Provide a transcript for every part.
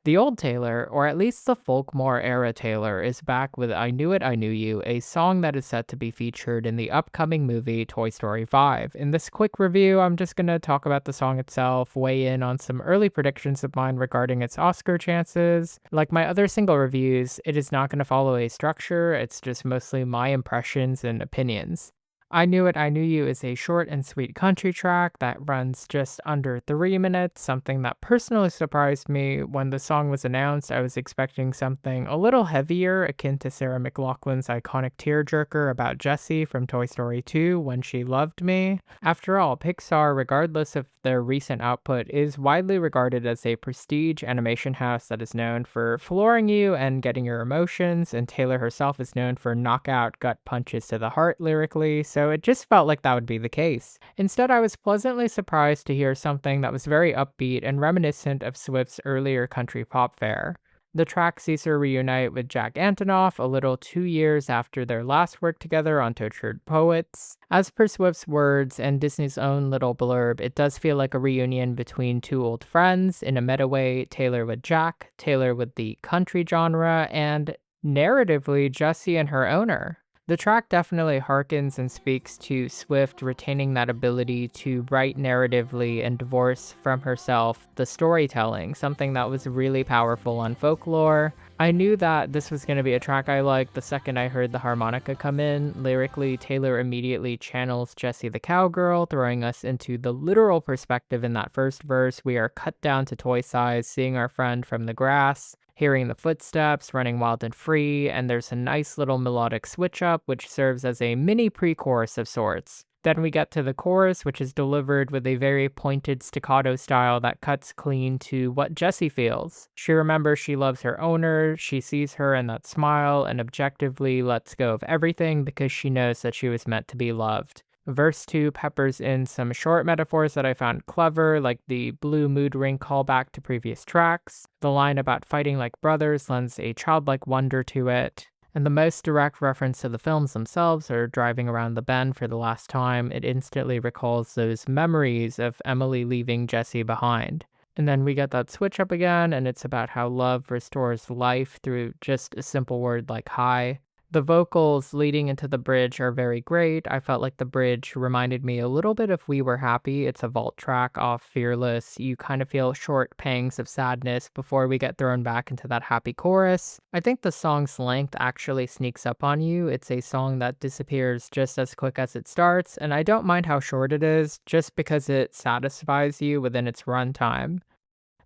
The old Taylor, or at least the Folkmore era Taylor, is back with I Knew It, I Knew You, a song that is set to be featured in the upcoming movie Toy Story 5. In this quick review, I'm just going to talk about the song itself, weigh in on some early predictions of mine regarding its Oscar chances. Like my other single reviews, it is not going to follow a structure, it's just mostly my impressions and opinions. I Knew It, I Knew You is a short and sweet country track that runs just under 3 minutes, something that personally surprised me. When the song was announced, I was expecting something a little heavier, akin to Sarah McLachlan's iconic tearjerker about Jessie from Toy Story 2, When She Loved Me. After all, Pixar, regardless of their recent output, is widely regarded as a prestige animation house that is known for flooring you and getting your emotions, and Taylor herself is known for knockout gut punches to the heart lyrically, so it just felt like that would be the case. Instead, I was pleasantly surprised to hear something that was very upbeat and reminiscent of Swift's earlier country pop fare. The track sees her reunite with Jack Antonoff a little 2 years after their last work together on Tortured Poets. As per Swift's words and Disney's own little blurb, it does feel like a reunion between two old friends, in a meta way, Taylor with Jack, Taylor with the country genre, and narratively, Jessie and her owner. The track definitely harkens and speaks to Swift retaining that ability to write narratively and divorce from herself the storytelling, something that was really powerful on Folklore. I knew that this was going to be a track I liked the second I heard the harmonica come in. Lyrically, Taylor immediately channels Jessie the cowgirl, throwing us into the literal perspective in that first verse. We are cut down to toy size, seeing our friend from the grass, hearing the footsteps, running wild and free, and there's a nice little melodic switch up, which serves as a mini pre-chorus of sorts. Then we get to the chorus, which is delivered with a very pointed staccato style that cuts clean to what Jessie feels. She remembers she loves her owner, she sees her in that smile, and objectively lets go of everything because she knows that she was meant to be loved. Verse 2 peppers in some short metaphors that I found clever, like the blue mood ring callback to previous tracks. The line about fighting like brothers lends a childlike wonder to it. And the most direct reference to the films themselves are driving around the bend for the last time. It instantly recalls those memories of Emily leaving Jessie behind. And then we get that switch up again, and it's about how love restores life through just a simple word like hi. The vocals leading into the bridge are very great. I felt like the bridge reminded me a little bit of We Were Happy. It's a vault track off Fearless. You kind of feel short pangs of sadness before we get thrown back into that happy chorus. I think the song's length actually sneaks up on you. It's a song that disappears just as quick as it starts, and I don't mind how short it is, just because it satisfies you within its runtime.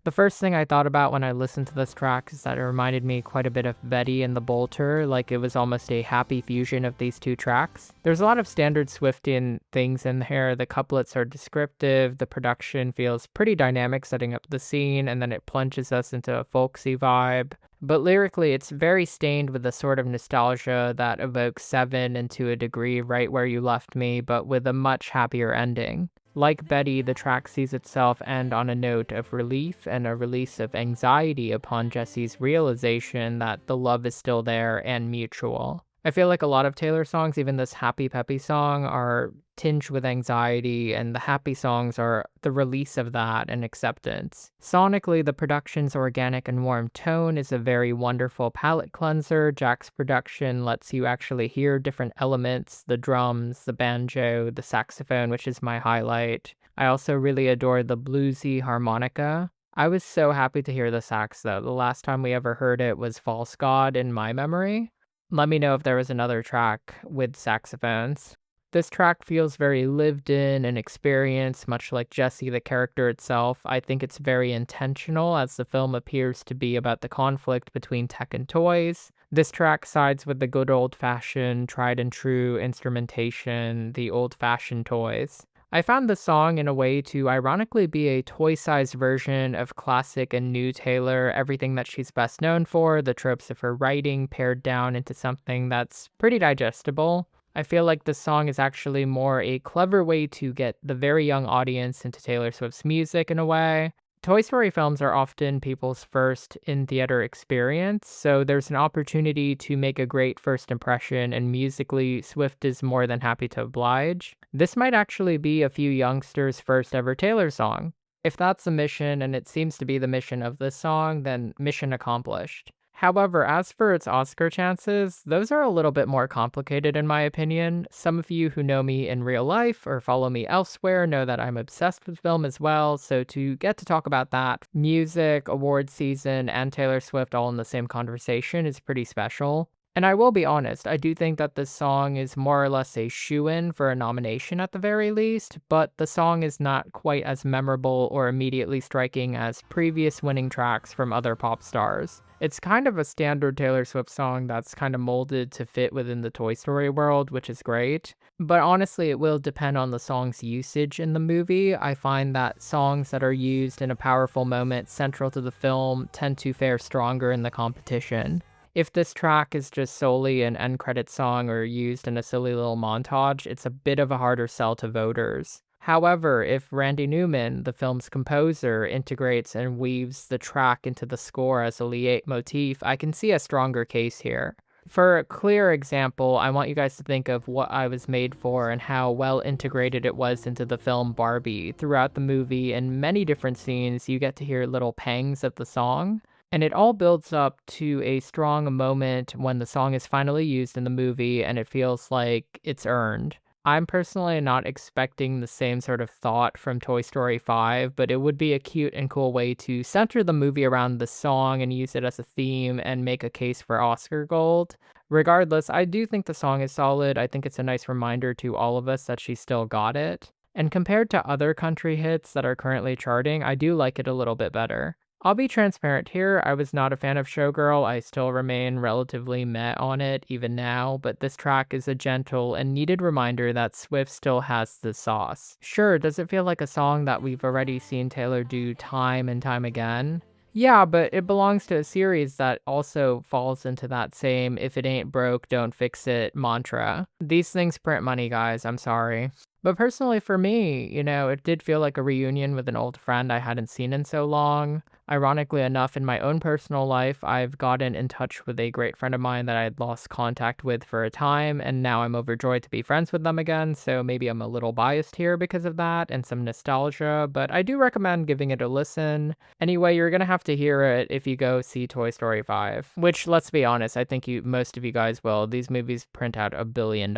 The first thing I thought about when I listened to this track is that it reminded me quite a bit of Betty and the Bolter, like it was almost a happy fusion of these two tracks. There's a lot of standard Swiftian things in here. The couplets are descriptive, the production feels pretty dynamic setting up the scene, and then it plunges us into a folksy vibe. But lyrically, it's very stained with the sort of nostalgia that evokes Seven and to a degree Right Where You Left Me, but with a much happier ending. Like Betty, the track sees itself end on a note of relief and a release of anxiety upon Jessie's realization that the love is still there and mutual. I feel like a lot of Taylor songs, even this happy peppy song, are tinged with anxiety, and the happy songs are the release of that and acceptance. Sonically, the production's organic and warm tone is a very wonderful palate cleanser. Jack's production lets you actually hear different elements, the drums, the banjo, the saxophone, which is my highlight. I also really adore the bluesy harmonica. I was so happy to hear the sax though. The last time we ever heard it was False God in my memory. Let me know if there was another track with saxophones. This track feels very lived in and experienced, much like Jessie, the character itself. I think it's very intentional, as the film appears to be about the conflict between tech and toys. This track sides with the good old-fashioned, tried and true instrumentation, the old-fashioned toys. I found the song in a way to ironically be a toy-sized version of classic and new Taylor, everything that she's best known for, the tropes of her writing pared down into something that's pretty digestible. I feel like the song is actually more a clever way to get the very young audience into Taylor Swift's music in a way. Toy Story films are often people's first in-theater experience, so there's an opportunity to make a great first impression, and musically, Swift is more than happy to oblige. This might actually be a few youngsters' first ever Taylor song. If that's the mission, and it seems to be the mission of this song, then mission accomplished. However, as for its Oscar chances, those are a little bit more complicated in my opinion. Some of you who know me in real life or follow me elsewhere know that I'm obsessed with film as well, so to get to talk about that, music, award season, and Taylor Swift all in the same conversation is pretty special. And I will be honest, I do think that this song is more or less a shoo-in for a nomination at the very least, but the song is not quite as memorable or immediately striking as previous winning tracks from other pop stars. It's kind of a standard Taylor Swift song that's kind of molded to fit within the Toy Story world, which is great. But honestly, it will depend on the song's usage in the movie. I find that songs that are used in a powerful moment central to the film tend to fare stronger in the competition. If this track is just solely an end credit song or used in a silly little montage, it's a bit of a harder sell to voters. However, if Randy Newman, the film's composer, integrates and weaves the track into the score as a leitmotif, I can see a stronger case here. For a clear example, I want you guys to think of What I Was Made For and how well integrated it was into the film Barbie. Throughout the movie, in many different scenes, you get to hear little pangs of the song. And it all builds up to a strong moment when the song is finally used in the movie and it feels like it's earned. I'm personally not expecting the same sort of thought from Toy Story 5, but it would be a cute and cool way to center the movie around the song and use it as a theme and make a case for Oscar Gold. Regardless, I do think the song is solid. I think it's a nice reminder to all of us that she still got it. And compared to other country hits that are currently charting, I do like it a little bit better. I'll be transparent here. I was not a fan of Showgirl. I still remain relatively meh on it even now, but this track is a gentle and needed reminder that Swift still has the sauce. Sure, does it feel like a song that we've already seen Taylor do time and time again? Yeah, but it belongs to a series that also falls into that same if it ain't broke, don't fix it mantra. These things print money, guys. I'm sorry. But personally, for me, it did feel like a reunion with an old friend I hadn't seen in so long. Ironically enough, in my own personal life, I've gotten in touch with a great friend of mine that I had lost contact with for a time, and now I'm overjoyed to be friends with them again, so maybe I'm a little biased here because of that and some nostalgia, but I do recommend giving it a listen. Anyway, you're gonna have to hear it if you go see Toy Story 5, which, let's be honest, I think most of you guys will. These movies print out $1 billion.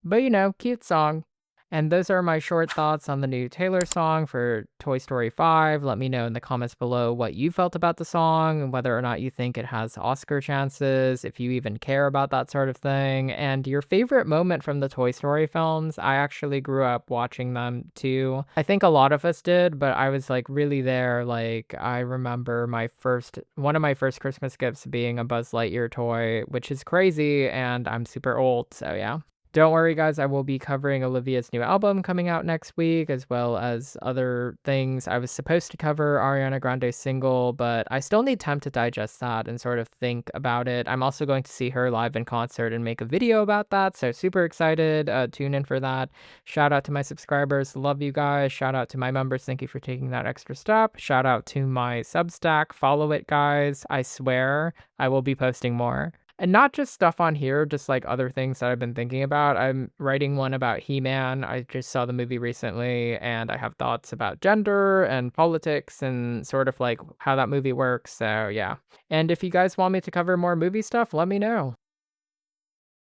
But cute song. And those are my short thoughts on the new Taylor song for Toy Story 5. Let me know in the comments below what you felt about the song and whether or not you think it has Oscar chances, if you even care about that sort of thing, and your favorite moment from the Toy Story films. I actually grew up watching them too. I think a lot of us did, but I was like really there. Like, I remember one of my first Christmas gifts being a Buzz Lightyear toy, which is crazy, and I'm super old, so yeah. Don't worry, guys, I will be covering Olivia's new album coming out next week, as well as other things. I was supposed to cover Ariana Grande's single, but I still need time to digest that and sort of think about it. I'm also going to see her live in concert and make a video about that, so super excited. Tune in for that. Shout out to my subscribers. Love you guys. Shout out to my members. Thank you for taking that extra step. Shout out to my Substack. Follow it, guys. I swear I will be posting more. And not just stuff on here, just like other things that I've been thinking about. I'm writing one about He-Man. I just saw the movie recently, and I have thoughts about gender and politics and sort of like how that movie works. So yeah. And if you guys want me to cover more movie stuff, let me know.